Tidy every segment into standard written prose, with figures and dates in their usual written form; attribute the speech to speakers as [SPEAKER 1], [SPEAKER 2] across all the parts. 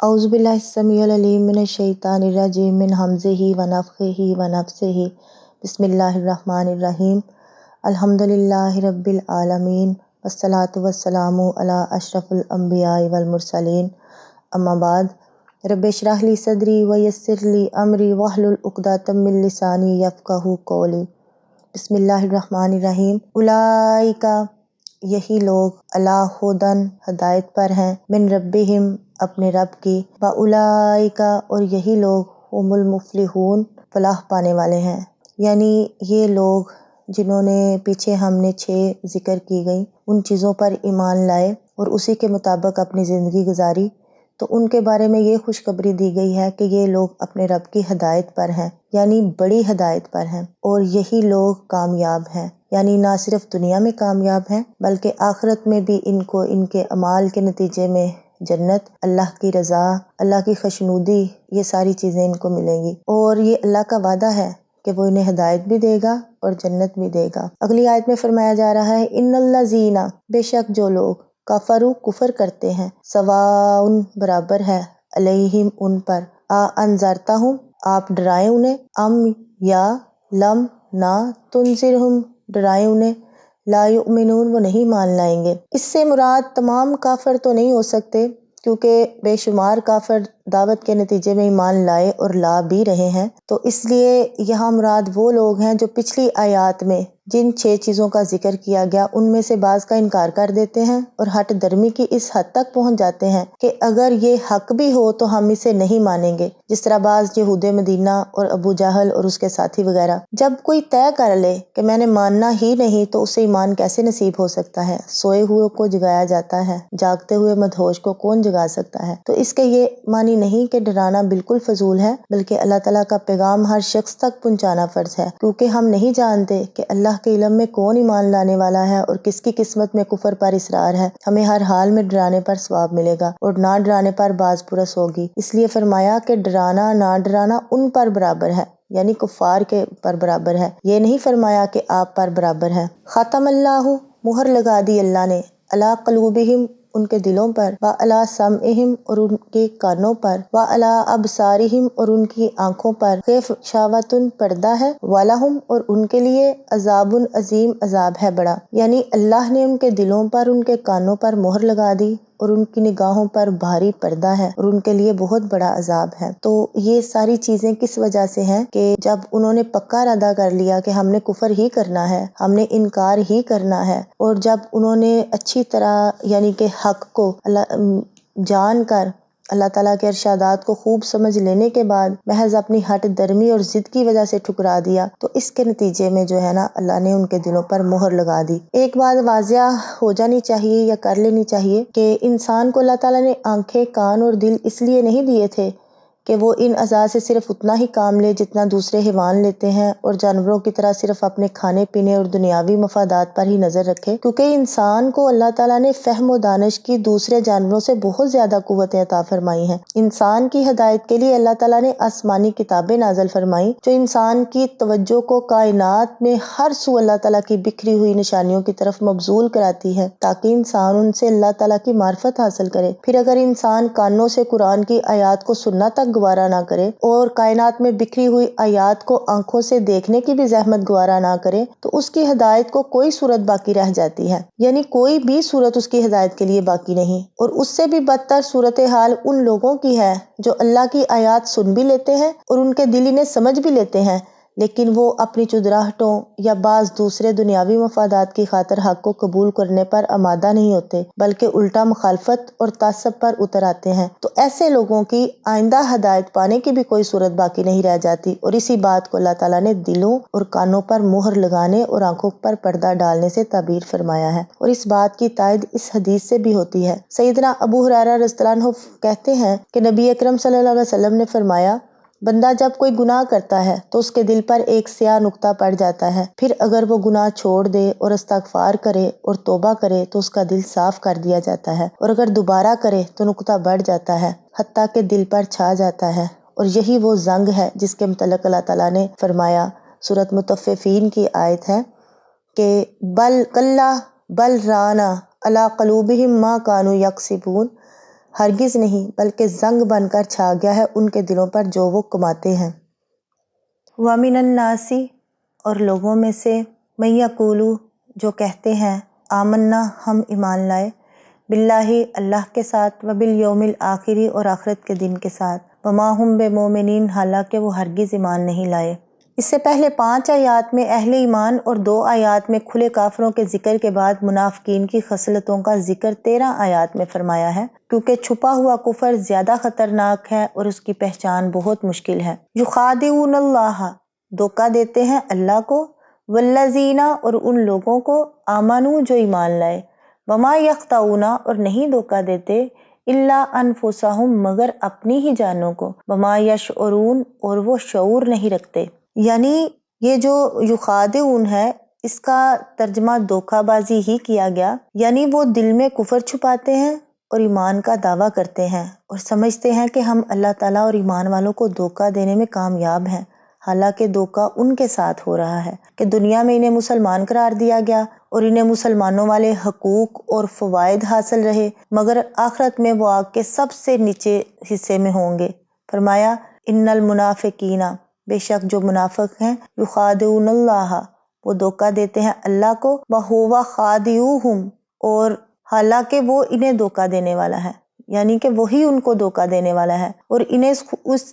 [SPEAKER 1] اعوذ باللہ السمیع العلیم من الشیطان الرجیم من ہمزہ ونفخہ ونفثہ بسم اللہ الرحمن الرحیم الحمدللہ رب العالمین والصلاة والسلام علی اشرف الانبیاء والمرسلین اما بعد رب اشرح لی صدری ویسر لی امری واحلل عقدۃ من لسانی یفقہوا قولی بسم اللہ الرحمن الرحیم اولئک یہی لوگ علی ھدی ہدایت پر ہیں من ربہم اپنے رب کی واولئک اور یہی لوگ هم المفلحون فلاح پانے والے ہیں، یعنی یہ لوگ جنہوں نے پیچھے ہم نے 6 ذکر کی گئی ان چیزوں پر ایمان لائے اور اسی کے مطابق اپنی زندگی گزاری، تو ان کے بارے میں یہ خوشخبری دی گئی ہے کہ یہ لوگ اپنے رب کی ہدایت پر ہیں، یعنی بڑی ہدایت پر ہیں، اور یہی لوگ کامیاب ہیں، یعنی نہ صرف دنیا میں کامیاب ہیں بلکہ آخرت میں بھی ان کو ان کے اعمال کے نتیجے میں جنت، اللہ کی رضا، اللہ کی خوشنودی، یہ ساری چیزیں ان کو ملیں گی، اور یہ اللہ کا وعدہ ہے کہ وہ انہیں ہدایت بھی دے گا اور جنت بھی دے گا۔ اگلی آیت میں فرمایا جا رہا ہے ان الذین، بے شک جو لوگ کفروا کفر کرتے ہیں، سواء برابر ہے، علیہم ان پر، انذرتہم آپ ڈرائیں انہیں، ام یا لم نہ تنذرہم ڈرائیں انہیں، لا یؤمنون وہ نہیں مان لائیں گے۔ اس سے مراد تمام کافر تو نہیں ہو سکتے کیونکہ بے شمار کافر دعوت کے نتیجے میں ایمان لائے اور لا بھی رہے ہیں، تو اس لیے یہاں مراد وہ لوگ ہیں جو پچھلی آیات میں جن 6 چیزوں کا ذکر کیا گیا ان میں سے بعض کا انکار کر دیتے ہیں اور ہٹ درمی کی اس حد تک پہنچ جاتے ہیں کہ اگر یہ حق بھی ہو تو ہم اسے نہیں مانیں گے، جس طرح بعض یہود مدینہ اور ابو جہل اور اس کے ساتھی وغیرہ۔ جب کوئی طے کر لے کہ میں نے ماننا ہی نہیں تو اسے ایمان کیسے نصیب ہو سکتا ہے؟ سوئے ہوئے کو جگایا جاتا ہے، جاگتے ہوئے مدہوش کو کون جگا سکتا ہے؟ تو اس کے یہ معنی نہیں کہ ڈرانا بالکل فضول ہے، بلکہ اللہ تعالیٰ کا پیغام ہر شخص تک پہنچانا فرض ہے، کیونکہ ہم نہیں جانتے کہ اللہ کے علم میں کون ایمان لانے والا ہے اور کس کی قسمت میں کفر پر اصرار ہے۔ ہمیں ہر حال میں ڈرانے پر ثواب ملے گا اور نہ ڈرانے پر باز پرس ہوگی، اس لیے فرمایا کہ ڈرانا نہ ڈرانا ان پر برابر ہے، یعنی کفار کے پر برابر ہے، یہ نہیں فرمایا کہ آپ پر برابر ہے۔ ختم اللہ مہر لگا دی اللہ نے، علی قلوبہم ان کے دلوں پر، وعلی سمعہم اور ان کے کانوں پر، وعلی ابصارہم اور ان کی آنکھوں پر، غشاوۃ پردہ ہے، ولہم اور ان کے لیے عذاب عظیم عذاب ہے بڑا، یعنی اللہ نے ان کے دلوں پر ان کے کانوں پر مہر لگا دی اور ان کی نگاہوں پر بھاری پردہ ہے اور ان کے لیے بہت بڑا عذاب ہے۔ تو یہ ساری چیزیں کس وجہ سے ہیں کہ جب انہوں نے پکا ارادہ کر لیا کہ ہم نے کفر ہی کرنا ہے، ہم نے انکار ہی کرنا ہے، اور جب انہوں نے اچھی طرح یعنی کہ حق کو جان کر اللہ تعالیٰ کے ارشادات کو خوب سمجھ لینے کے بعد محض اپنی ہٹ درمی اور ضد کی وجہ سے ٹھکرا دیا، تو اس کے نتیجے میں جو ہے نا اللہ نے ان کے دلوں پر مہر لگا دی۔ ایک بات واضح ہو جانی چاہیے یا کر لینی چاہیے کہ انسان کو اللہ تعالیٰ نے آنکھیں، کان اور دل اس لیے نہیں دیے تھے کہ وہ ان اعضاء سے صرف اتنا ہی کام لے جتنا دوسرے حیوان لیتے ہیں اور جانوروں کی طرح صرف اپنے کھانے پینے اور دنیاوی مفادات پر ہی نظر رکھے، کیونکہ انسان کو اللہ تعالیٰ نے فہم و دانش کی دوسرے جانوروں سے بہت زیادہ قوتیں عطا فرمائی ہیں۔ انسان کی ہدایت کے لیے اللہ تعالیٰ نے آسمانی کتابیں نازل فرمائیں جو انسان کی توجہ کو کائنات میں ہر سو اللہ تعالیٰ کی بکھری ہوئی نشانیوں کی طرف مبذول کراتی ہے تاکہ انسان ان سے اللہ تعالیٰ کی معرفت حاصل کرے۔ پھر اگر انسان کانوں سے قرآن کی آیات کو سننا تک گوارا نہ کرے اور کائنات میں بکھری ہوئی آیات کو آنکھوں سے دیکھنے کی بھی زحمت گوارا نہ کرے تو اس کی ہدایت کو کوئی صورت باقی رہ جاتی ہے، یعنی کوئی بھی صورت اس کی ہدایت کے لیے باقی نہیں۔ اور اس سے بھی بدتر صورتحال ان لوگوں کی ہے جو اللہ کی آیات سن بھی لیتے ہیں اور ان کے دل انہیں سمجھ بھی لیتے ہیں، لیکن وہ اپنی چودراہٹوں یا بعض دوسرے دنیاوی مفادات کی خاطر حق کو قبول کرنے پر آمادہ نہیں ہوتے بلکہ الٹا مخالفت اور تعصب پر اتر آتے ہیں، تو ایسے لوگوں کی آئندہ ہدایت پانے کی بھی کوئی صورت باقی نہیں رہ جاتی، اور اسی بات کو اللہ تعالیٰ نے دلوں اور کانوں پر مہر لگانے اور آنکھوں پر پردہ ڈالنے سے تعبیر فرمایا ہے، اور اس بات کی تائید اس حدیث سے بھی ہوتی ہے۔ سیدنا ابو ہریرہ رضی اللہ عنہ کہتے ہیں کہ نبی اکرم صلی اللہ علیہ وسلم نے فرمایا، بندہ جب کوئی گناہ کرتا ہے تو اس کے دل پر ایک سیاہ نقطہ پڑ جاتا ہے، پھر اگر وہ گناہ چھوڑ دے اور استغفار کرے اور توبہ کرے تو اس کا دل صاف کر دیا جاتا ہے، اور اگر دوبارہ کرے تو نقطہ بڑھ جاتا ہے حتیٰ کہ دل پر چھا جاتا ہے، اور یہی وہ زنگ ہے جس کے متعلق اللہ تعالیٰ نے فرمایا، سورۃ مطففین کی آیت ہے کہ بل کلا بل رانا علی قلوبہم ما کانوا یکسبون، ہرگز نہیں بلکہ زنگ بن کر چھا گیا ہے ان کے دلوں پر جو وہ کماتے ہیں۔ وَمِنَ النَّاسِ اور لوگوں میں سے مَن یقولُ جو کہتے ہیں آمنا ہم ایمان لائے باللہ اللہ کے ساتھ وبالیوم الآخر اور آخرت کے دن کے ساتھ وما ہم بمؤمنین حالانکہ وہ ہرگز ایمان نہیں لائے۔ اس سے پہلے 5 آیات میں اہل ایمان اور 2 آیات میں کھلے کافروں کے ذکر کے بعد منافقین کی خصلتوں کا ذکر 13 آیات میں فرمایا ہے، کیونکہ چھپا ہوا کفر زیادہ خطرناک ہے اور اس کی پہچان بہت مشکل ہے۔ یخادعون اللہ دھوکہ دیتے ہیں اللہ کو، والذین اور ان لوگوں کو آمنوا جو ایمان لائے، وما یخدعون اور نہیں دھوکہ دیتے الا انفسہم مگر اپنی ہی جانوں کو، وما یشعرون اور وہ شعور نہیں رکھتے۔ یعنی یہ جو یخادعون ہے اس کا ترجمہ دھوکہ بازی ہی کیا گیا، یعنی وہ دل میں کفر چھپاتے ہیں اور ایمان کا دعویٰ کرتے ہیں اور سمجھتے ہیں کہ ہم اللہ تعالیٰ اور ایمان والوں کو دھوکہ دینے میں کامیاب ہیں، حالانکہ دھوکہ ان کے ساتھ ہو رہا ہے کہ دنیا میں انہیں مسلمان قرار دیا گیا اور انہیں مسلمانوں والے حقوق اور فوائد حاصل رہے، مگر آخرت میں وہ آگ کے سب سے نیچے حصے میں ہوں گے۔ فرمایا ان المنافقین بے شک جو منافق ہیں یخادعون اللہ وہ دھوکہ دیتے ہیں اللہ کو، وہو خادعوہم اور حالانکہ وہ انہیں دھوکہ دینے والا ہے، یعنی کہ وہی ان کو دھوکہ دینے والا ہے اور انہیں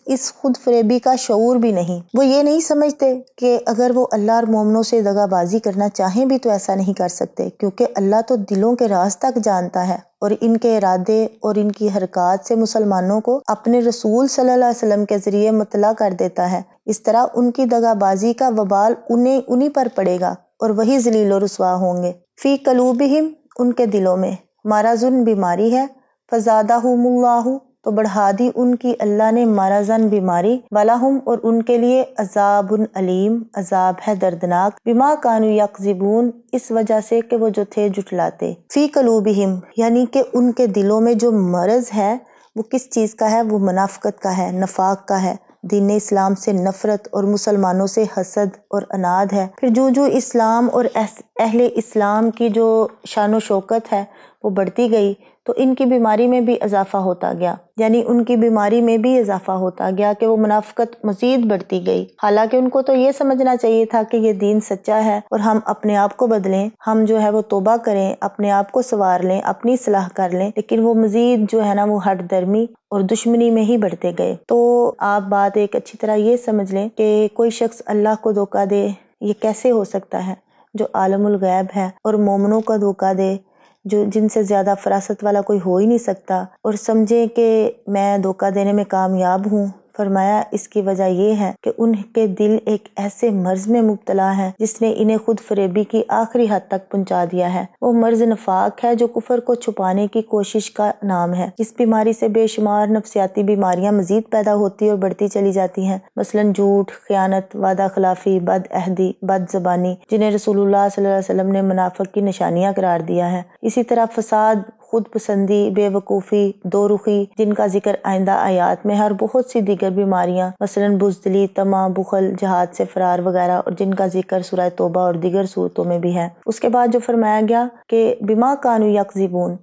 [SPEAKER 1] اس خود فریبی کا شعور بھی نہیں۔ وہ یہ نہیں سمجھتے کہ اگر وہ اللہ اور مومنوں سے دغا بازی کرنا چاہیں بھی تو ایسا نہیں کر سکتے، کیونکہ اللہ تو دلوں کے راز تک جانتا ہے اور ان کے ارادے اور ان کی حرکات سے مسلمانوں کو اپنے رسول صلی اللہ علیہ وسلم کے ذریعے مطلع کر دیتا ہے۔ اس طرح ان کی دغا بازی کا وبال انہی پر پڑے گا اور وہی ذلیل و رسوا ہوں گے۔ فی قلوبہم ان کے دلوں میں مرضٌ بیماری ہے، فزادہم اللہ تو بڑھا دی ان کی اللہ نے مرضاً بیماری، وَلَهُمْ اور ان کے لیے عذاب علیم عذاب ہے دردناک، بما کانوا یکذبون اس وجہ سے کہ وہ جو تھے جھٹلاتے۔ فی قلوبہم یعنی کہ ان کے دلوں میں جو مرض ہے وہ کس چیز کا ہے؟ وہ منافقت کا ہے، نفاق کا ہے، دین اسلام سے نفرت اور مسلمانوں سے حسد اور عناد ہے۔ پھر جو اسلام اور اہل اسلام کی جو شان و شوکت ہے وہ بڑھتی گئی تو ان کی بیماری میں بھی اضافہ ہوتا گیا، یعنی ان کی بیماری میں بھی اضافہ ہوتا گیا کہ وہ منافقت مزید بڑھتی گئی۔ حالانکہ ان کو تو یہ سمجھنا چاہیے تھا کہ یہ دین سچا ہے اور ہم اپنے آپ کو بدلیں، ہم جو ہے وہ توبہ کریں، اپنے آپ کو سنوار لیں، اپنی اصلاح کر لیں، لیکن وہ مزید جو ہے نا وہ ہٹ درمی اور دشمنی میں ہی بڑھتے گئے۔ تو آپ بات ایک اچھی طرح یہ سمجھ لیں کہ کوئی شخص اللہ کو دھوکہ دے یہ کیسے ہو سکتا ہے جو عالم الغیب ہے، اور مومنوں کا دھوکہ دے جو جن سے زیادہ فراست والا کوئی ہو ہی نہیں سکتا، اور سمجھے کہ میں دھوکہ دینے میں کامیاب ہوں۔ فرمایا اس کی وجہ یہ ہے کہ ان کے دل ایک ایسے مرض میں مبتلا ہے جس نے انہیں خود فریبی کی آخری حد تک پہنچا دیا ہے۔ وہ مرض نفاق ہے جو کفر کو چھپانے کی کوشش کا نام ہے۔ اس بیماری سے بے شمار نفسیاتی بیماریاں مزید پیدا ہوتی اور بڑھتی چلی جاتی ہیں، مثلاً جھوٹ، خیانت، وعدہ خلافی، بد عہدی، بد زبانی، جنہیں رسول اللہ صلی اللہ علیہ وسلم نے منافق کی نشانیاں قرار دیا ہے۔ اسی طرح فساد، خود پسندی، بے وقوفی، دو رخی جن کا ذکر آئندہ آیات میں ہے، اور بہت سی دیگر بیماریاں مثلاً بزدلی، طمع، بخل، جہاد سے فرار وغیرہ، اور جن کا ذکر سورہ توبہ اور دیگر صورتوں میں بھی ہے۔ اس کے بعد جو فرمایا گیا کہ بما کانوا یکذبون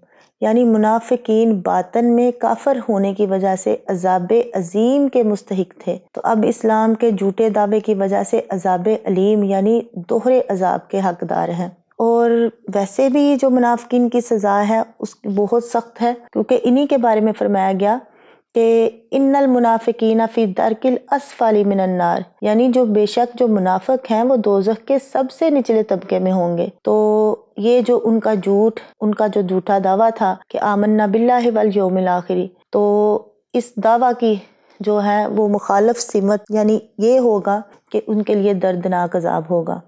[SPEAKER 1] یعنی منافقین باطن میں کافر ہونے کی وجہ سے عذاب عظیم کے مستحق تھے، تو اب اسلام کے جھوٹے دعوے کی وجہ سے عذاب علیم یعنی دوہرے عذاب کے حقدار ہیں۔ اور ویسے بھی جو منافقین کی سزا ہے اس بہت سخت ہے، کیونکہ انہی کے بارے میں فرمایا گیا کہ ان المنافقین فی الدرک الاسفل من النار، یعنی جو بے شک جو منافق ہیں وہ دوزخ کے سب سے نچلے طبقے میں ہوں گے۔ تو یہ جو ان کا جو جھوٹا دعویٰ تھا کہ آمنا باللہ والیوم الآخر، تو اس دعویٰ کی جو ہے وہ مخالف سمت یعنی یہ ہوگا کہ ان کے لیے دردناک عذاب ہوگا۔